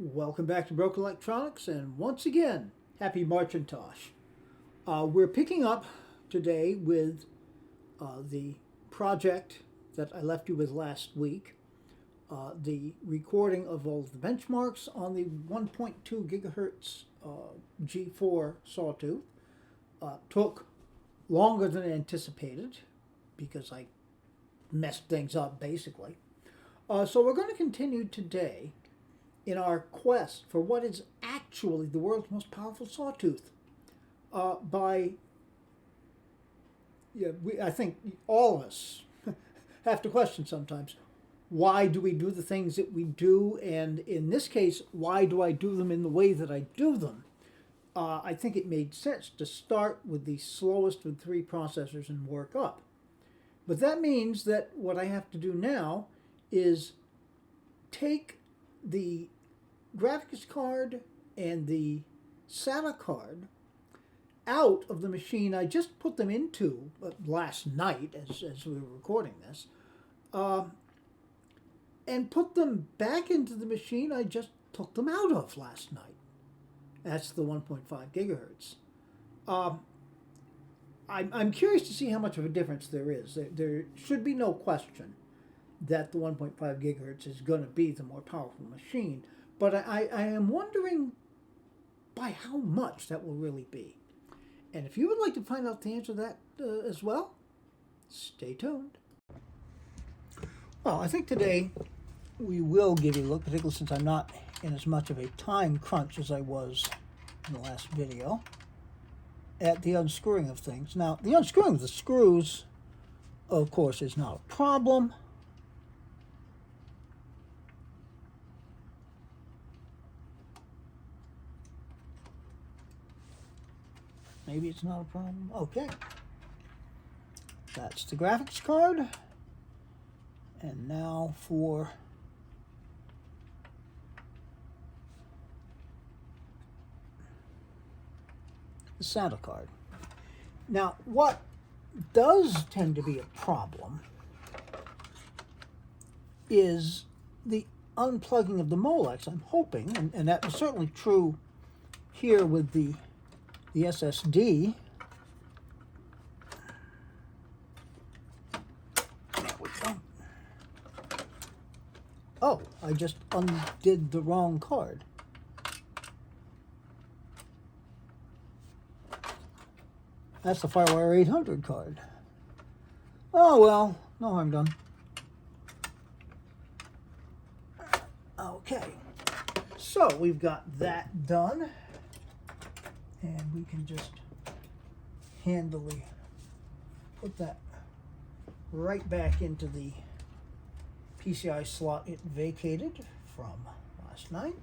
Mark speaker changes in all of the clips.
Speaker 1: Welcome back to Broke Electronics, and once again, happy Marcintosh. We're picking up today with the project that I left you with last week, the recording of all of the benchmarks on the 1.2 gigahertz G4 Sawtooth. Took longer than anticipated because I messed things up basically. So we're going to continue today in our quest for what is actually the world's most powerful sawtooth. I think all of us have to question sometimes, why do we do the things that we do? And in this case, why do I do them in the way that I do them? I think it made sense to start with the slowest of three processors and work up. But that means that what I have to do now is take the graphics card and the SATA card out of the machine I just put them into last night as we were recording this, and put them back into the machine I just took them out of last night. That's the 1.5 gigahertz. I'm curious to see how much of a difference there is. There should be no question that the 1.5 gigahertz is going to be the more powerful machine, but I am wondering by how much that will really be. And if you would like to find out the answer to that as well, stay tuned. Well, I think today we will give you a look, particularly since I'm not in as much of a time crunch as I was in the last video, at the unscrewing of things. Now, the unscrewing of the screws, of course, is not a problem. Maybe it's not a problem. Okay. That's the graphics card. And now for the SATA card. Now, what does tend to be a problem is the unplugging of the Molex. I'm hoping, and that was certainly true here with the SSD. There we go. Oh, I just undid the wrong card. That's the Firewire 800 card. Oh well, no harm done. Okay, so we've got that done. And we can just handily put that right back into the PCI slot it vacated from last night.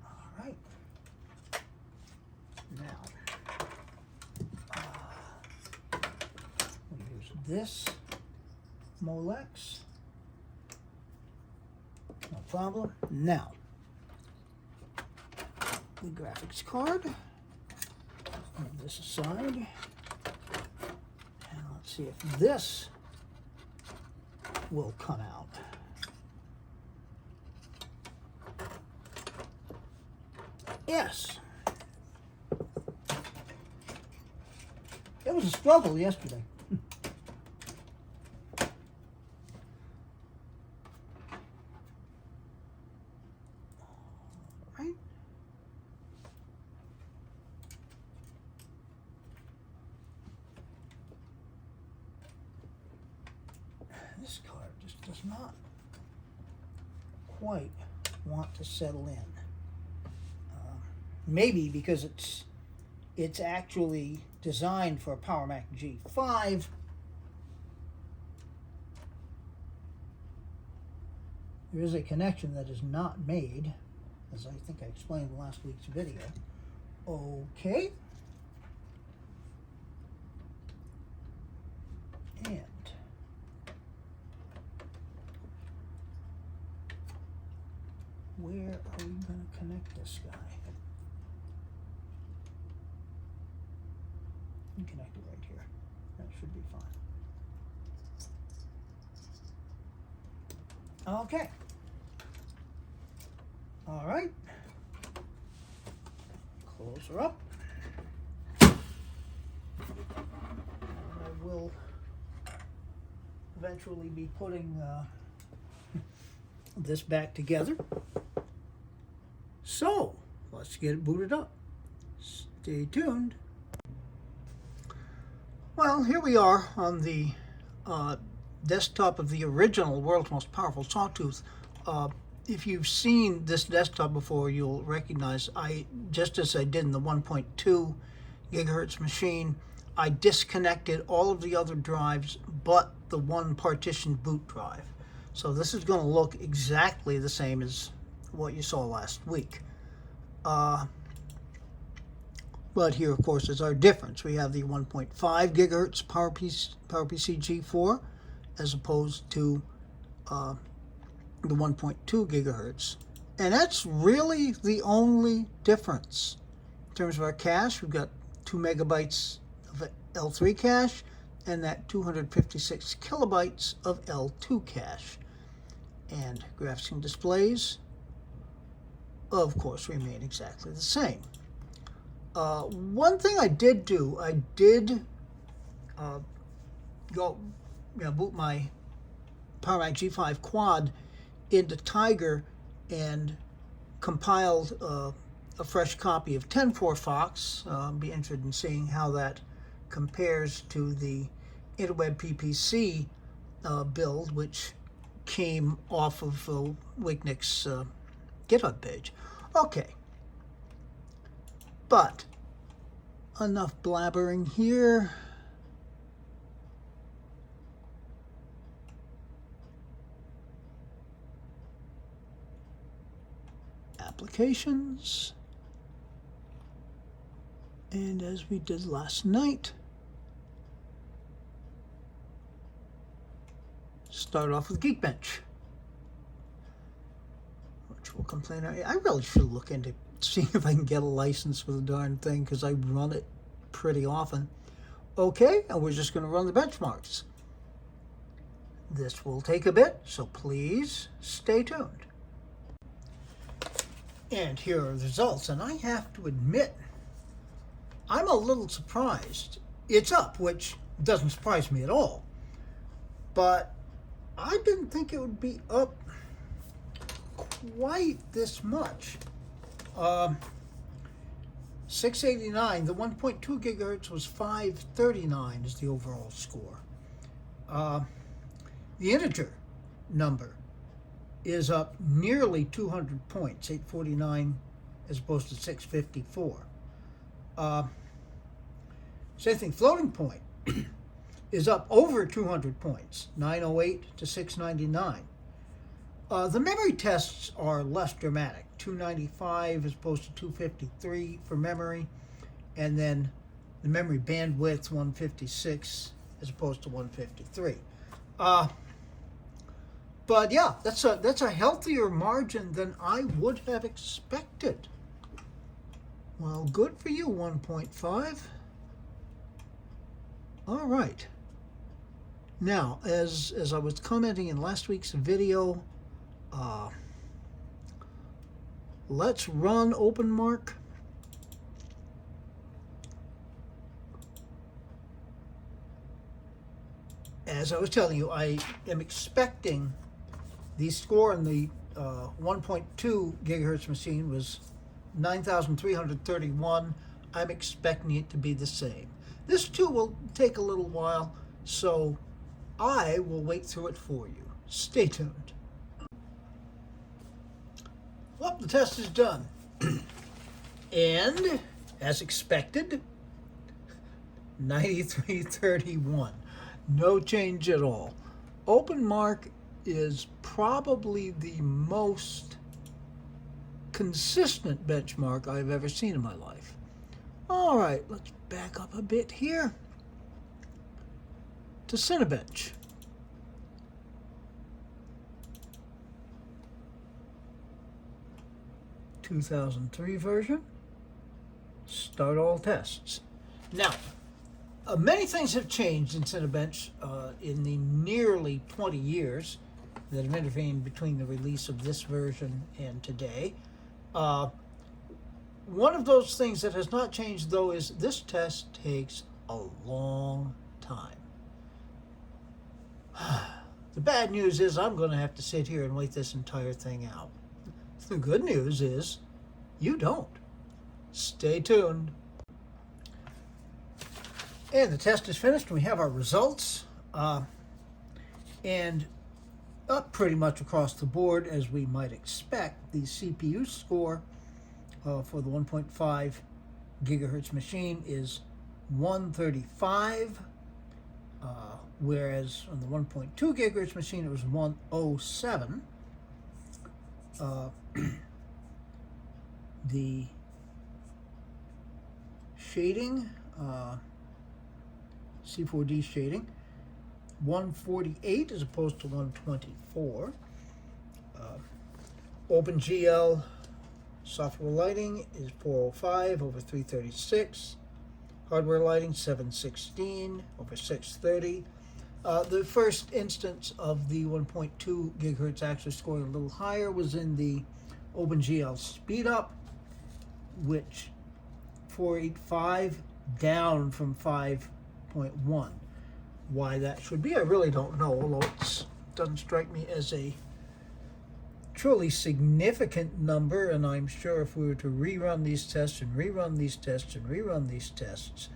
Speaker 1: All right. Now, this Molex, no problem. Now, the graphics card, move this aside, and let's see if this will come out. Yes. It was a struggle yesterday. This card just does not quite want to settle in. Maybe because it's actually designed for a Power Mac G5. There is a connection that is not made, as I think I explained in last week's video. Okay. And where are we going to connect this guy? You can connect it right here. That should be fine. Okay. All right. Close her up. And I will eventually be putting this back together. So, let's get it booted up. Stay tuned. Well, here we are on the desktop of the original world's most powerful Sawtooth. If you've seen this desktop before, you'll recognize just as I did in the 1.2 gigahertz machine, I disconnected all of the other drives but the one partitioned boot drive. So this is going to look exactly the same as what you saw last week. But here, of course, is our difference. We have the 1.5 gigahertz PowerPC G4 as opposed to the 1.2 gigahertz. And that's really the only difference. In terms of our cache, we've got 2 megabytes of L3 cache and that 256 kilobytes of L2 cache. And graphics and displays, of course, remain exactly the same. One thing I did do, I did boot my PowerMac G5 Quad into Tiger and compiled a fresh copy of 10.4 Fox. Be interested in seeing how that compares to the Interweb PPC build, which came off of Wicknick's GitHub page. Okay. But enough blabbering here. Applications. And as we did last night, start off with Geekbench, which will complain. I really should look into seeing if I can get a license for the darn thing, because I run it pretty often. Okay, and we're just going to run the benchmarks. This will take a bit, so please stay tuned. And here are the results, and I have to admit, I'm a little surprised. It's up, which doesn't surprise me at all, but I didn't think it would be up quite this much. 689, the 1.2 gigahertz was 539 is the overall score. The integer number is up nearly 200 points, 849 as opposed to 654. Same thing, floating point is up over 200 points, 908 to 699. The memory tests are less dramatic, 295 as opposed to 253 for memory, and then the memory bandwidth 156 as opposed to 153. But yeah, that's a healthier margin than I would have expected. Well, good for you, 1.5. All right. Now, as I was commenting in last week's video, let's run OpenMark. As I was telling you, I am expecting the score in the 1.2 gigahertz machine was 9,331. I'm expecting it to be the same. This too will take a little while, so I will wait through it for you. Stay tuned. Well, the test is done. And, as expected, 9331. No change at all. OpenMark is probably the most consistent benchmark I've ever seen in my life. All right, let's back up a bit here to Cinebench. 2003 version. Start all tests. Now, many things have changed in Cinebench in the nearly 20 years that have intervened between the release of this version and today. One of those things that has not changed, though, is this test takes a long time. The bad news is I'm going to have to sit here and wait this entire thing out. The good news is you don't. Stay tuned. And the test is finished. We have our results. And up pretty much across the board, as we might expect, the CPU score for the 1.5 gigahertz machine is 135, whereas on the 1.2 gigahertz machine it was 107. The shading, C4D shading, 148 as opposed to 124. OpenGL software lighting is 405 over 336. Hardware lighting 716 over 630. The first instance of the 1.2 gigahertz actually scoring a little higher was in the OpenGL speed up, which 485 down from 5.1. Why that should be, I really don't know, although it doesn't strike me as a truly significant number, and I'm sure if we were to rerun these tests and rerun these tests and rerun these tests,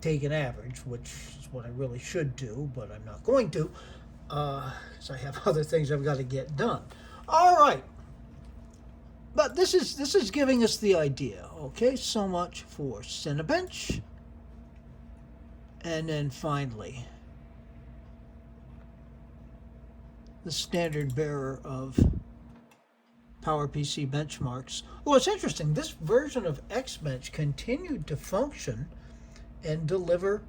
Speaker 1: take an average, which is what I really should do, but I'm not going to, because I have other things I've got to get done. All right, but this is giving us the idea. Okay, so much for Cinebench. And then finally, the standard bearer of PowerPC benchmarks. Well, it's interesting. This version of Xbench continued to function and deliver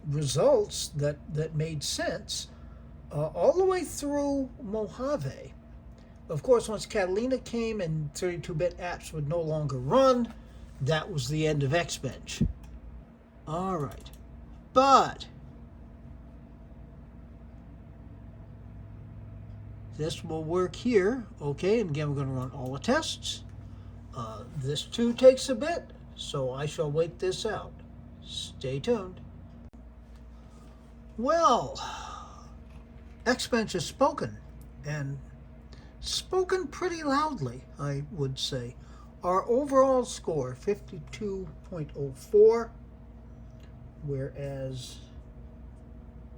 Speaker 1: results that made sense all the way through Mojave. Of course, once Catalina came and 32-bit apps would no longer run, that was the end of Xbench. All right. But this will work here. Okay, and again, we're going to run all the tests. This too takes a bit, so I shall wait this out. Stay tuned. Well, Xbench has spoken, and spoken pretty loudly, I would say. Our overall score, 52.04, whereas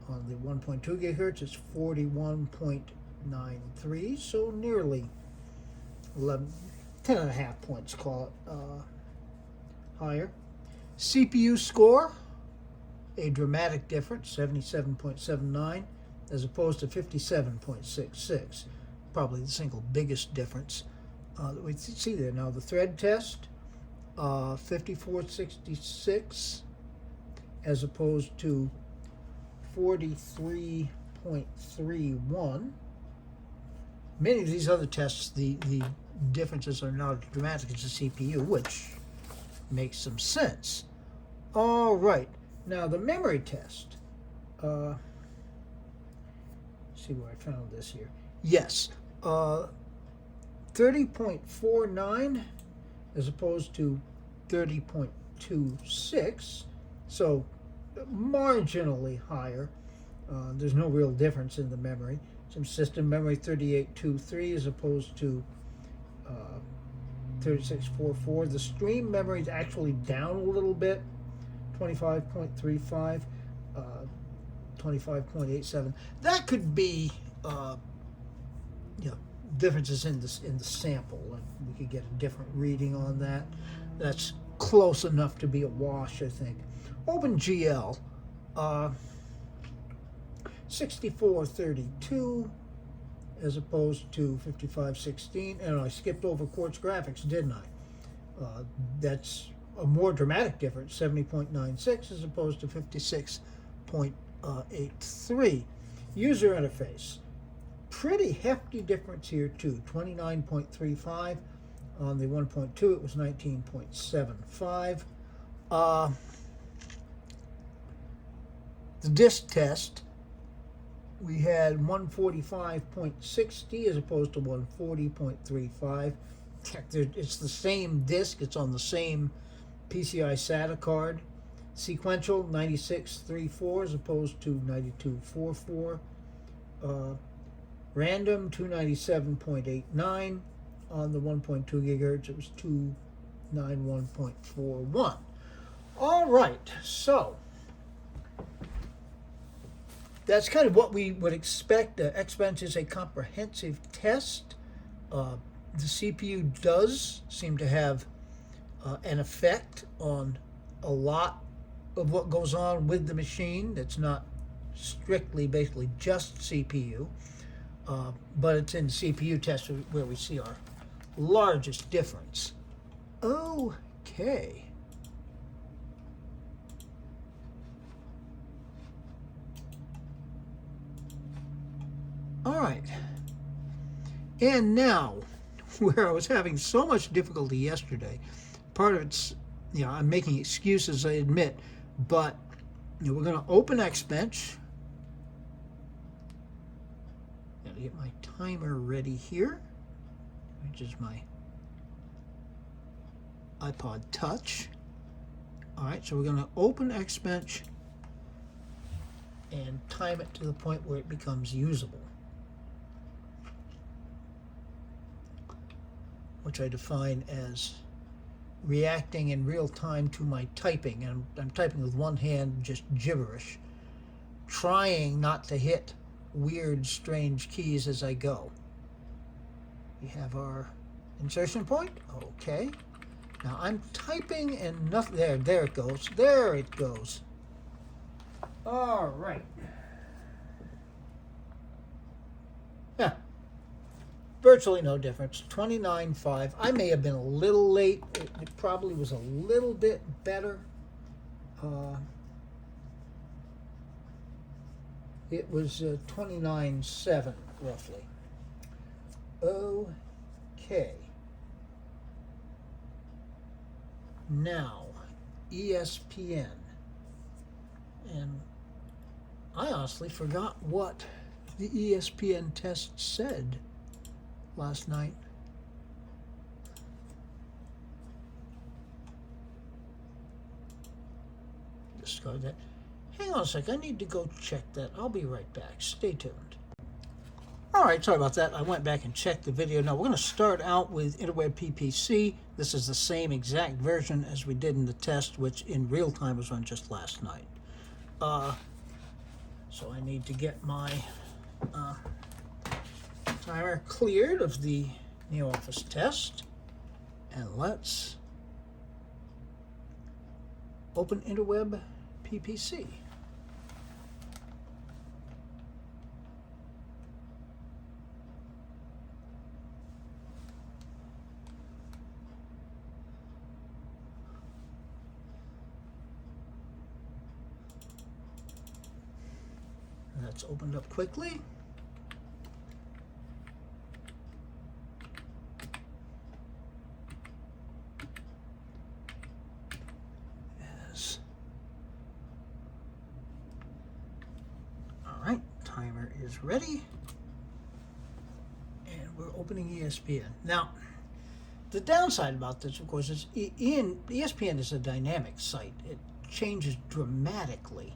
Speaker 1: on the 1.2 gigahertz it's 41.93, so nearly 10 and a half points, call it, higher. CPU score, a dramatic difference, 77.79, as opposed to 57.66, probably the single biggest difference that we see there. Now the thread test, 5466 as opposed to 43.31. Many of these other tests, the differences are not as dramatic as the CPU, which makes some sense. All right, now the memory test. See where I found this here. Yes, 30.49 as opposed to 30.26, so marginally higher. There's no real difference in the memory. Some system memory 38.23 as opposed to 36.44. The stream memory is actually down a little bit, 25.35, 25.87. That could be differences in the sample, and we could get a different reading on that. That's close enough to be a wash, I think. OpenGL, 64.32 as opposed to 55.16, and I skipped over Quartz Graphics, didn't I? That's a more dramatic difference, 70.96 as opposed to 56.83. User interface, pretty hefty difference here too. 29.35 on the 1.2. It was 19.75. The disk test, we had 145.60 as opposed to 140.35. It's the same disk. It's on the same PCI SATA card. Sequential 96.34 as opposed to 92.44. Random 297.89 on the 1.2 gigahertz. It was 291.41. All right, so that's kind of what we would expect. Xbench is a comprehensive test. The CPU does seem to have an effect on a lot of what goes on with the machine. That's not strictly, basically just CPU, but it's in CPU tests where we see our largest difference. Okay. All right. And now, where I was having so much difficulty yesterday, part of it's, I'm making excuses, I admit, but we're going to open Xbench. Got to get my timer ready here, which is my iPod Touch. All right, so we're going to open Xbench and time it to the point where it becomes usable, which I define as reacting in real time to my typing. And I'm typing with one hand, just gibberish, trying not to hit weird, strange keys as I go. We have our insertion point. Okay. Now I'm typing and nothing. There it goes. There it goes. All right. Yeah. Virtually no difference. 29.5. I may have been a little late. It probably was a little bit better. It was 29.7 roughly. Okay. Now, ESPN. And I honestly forgot what the ESPN test said last night. Discard that. Hang on a sec, I need to go check that. I'll be right back. Stay tuned. Alright, sorry about that. I went back and checked the video. Now we're going to start out with Interweb PPC. This is the same exact version as we did in the test, which in real time was run just last night. So I need to get my timer cleared of the NeoOffice test, and let's open Interweb PPC. That's opened up quickly. Alright, timer is ready. And we're opening ESPN. Now, the downside about this, of course, is ESPN is a dynamic site. It changes dramatically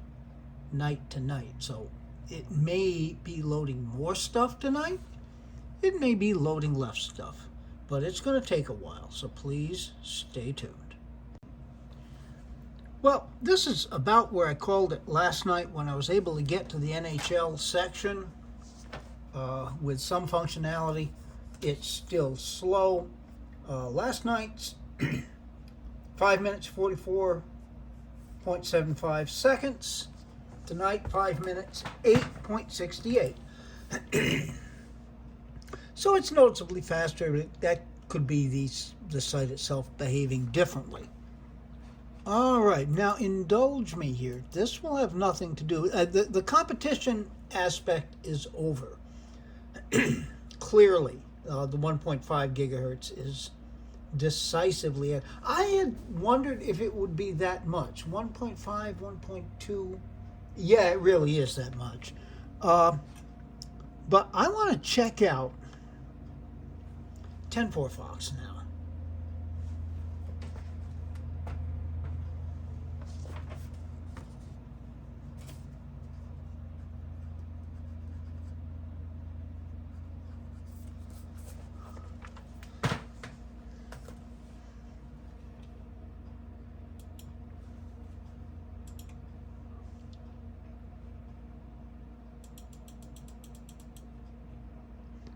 Speaker 1: night to night. So it may be loading more stuff tonight. It may be loading less stuff. But it's going to take a while, so please stay tuned. Well, this is about where I called it last night when I was able to get to the NHL section with some functionality. It's still slow. Last night's 5 minutes, 44.75 seconds. Tonight, 5 minutes, 8.68. So it's noticeably faster, but that could be the site itself behaving differently. All right, now indulge me here. This will have nothing to do. The competition aspect is over. Clearly, the 1.5 gigahertz is decisively. I had wondered if it would be that much. 1.5, 1.2. Yeah, it really is that much. But I want to check out 10.4 Fox now.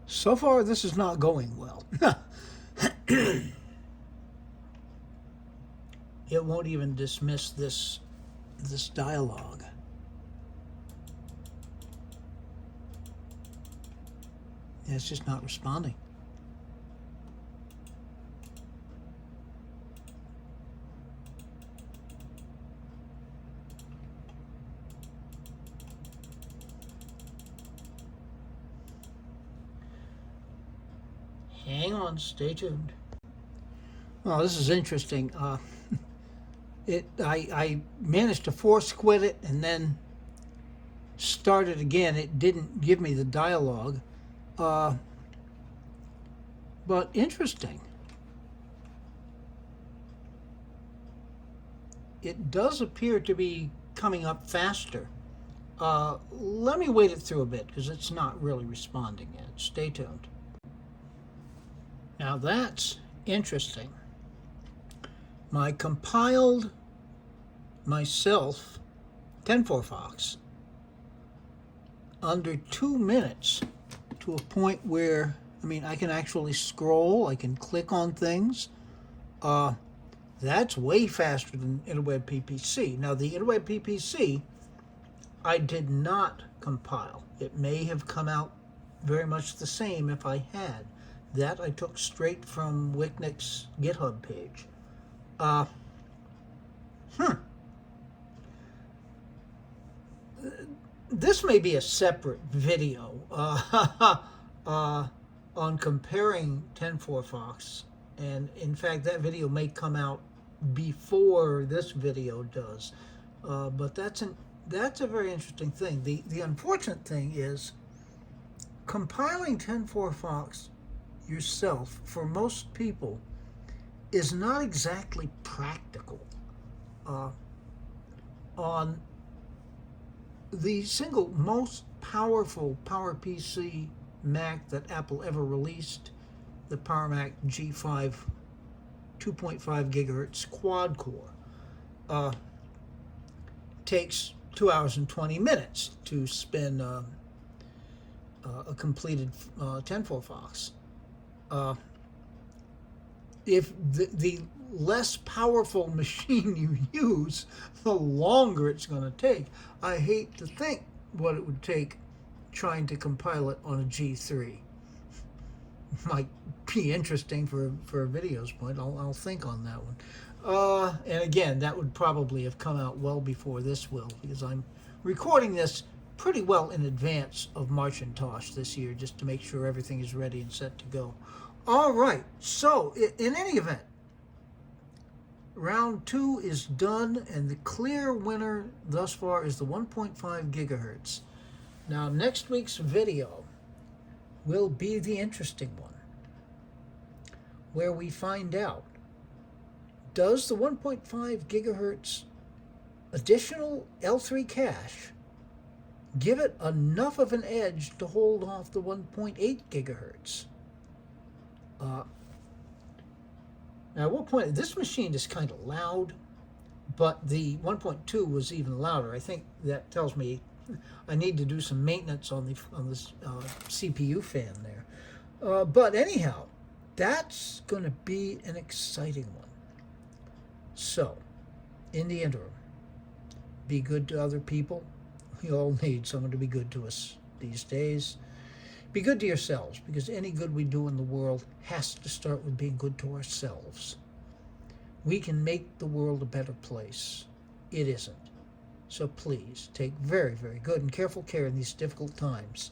Speaker 1: So far, this is not going well. It won't even dismiss this dialogue. It's just not responding. Hang on, stay tuned. Well, this is interesting. I managed to force quit it and then start it again. It didn't give me the dialogue, but interesting. It does appear to be coming up faster. Let me wait it through a bit because it's not really responding yet. Stay tuned. Now that's interesting. My compiled myself 10.4 Fox under 2 minutes to a point where, I mean, I can actually scroll, I can click on things. That's way faster than Interweb PPC. Now the Interweb PPC I did not compile. It may have come out very much the same if I had. That I took straight from Wicknick's GitHub page. This may be a separate video on comparing 10.4 Fox, and in fact that video may come out before this video does. But that's a very interesting thing. The unfortunate thing is compiling 10.4 Fox yourself for most people is not exactly practical. On the single most powerful PowerPC Mac that Apple ever released, the Power Mac G5 2.5 gigahertz quad core, takes 2 hours and 20 minutes to spin a completed 10.4 Fox. If the less powerful machine you use, the longer it's going to take. I hate to think what it would take trying to compile it on a G3. Might be interesting for a video's point. I'll think on that one. And again, that would probably have come out well before this will, because I'm recording this pretty well in advance of Marcintosh this year, just to make sure everything is ready and set to go. All right, so in any event, round 2 is done, and the clear winner thus far is the 1.5 gigahertz. Now, next week's video will be the interesting one, where we find out, does the 1.5 gigahertz additional L3 cache give it enough of an edge to hold off the 1.8 gigahertz? Now, at what point, this machine is kind of loud, but the 1.2 was even louder. I think that tells me I need to do some maintenance on this CPU fan there. But anyhow, that's going to be an exciting one. So, in the interim, be good to other people. We all need someone to be good to us these days. Be good to yourselves, because any good we do in the world has to start with being good to ourselves. We can make the world a better place. It isn't. So please, take very, very good and careful care in these difficult times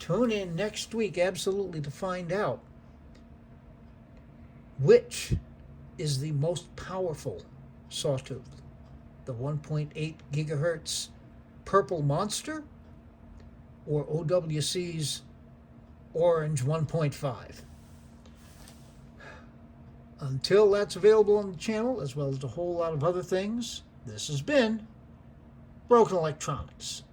Speaker 1: Tune in next week absolutely to find out which is the most powerful Sawtooth, the 1.8 gigahertz Purple Monster or OWC's Orange 1.5. Until that's available on the channel, as well as a whole lot of other things, this has been Broken Electronics.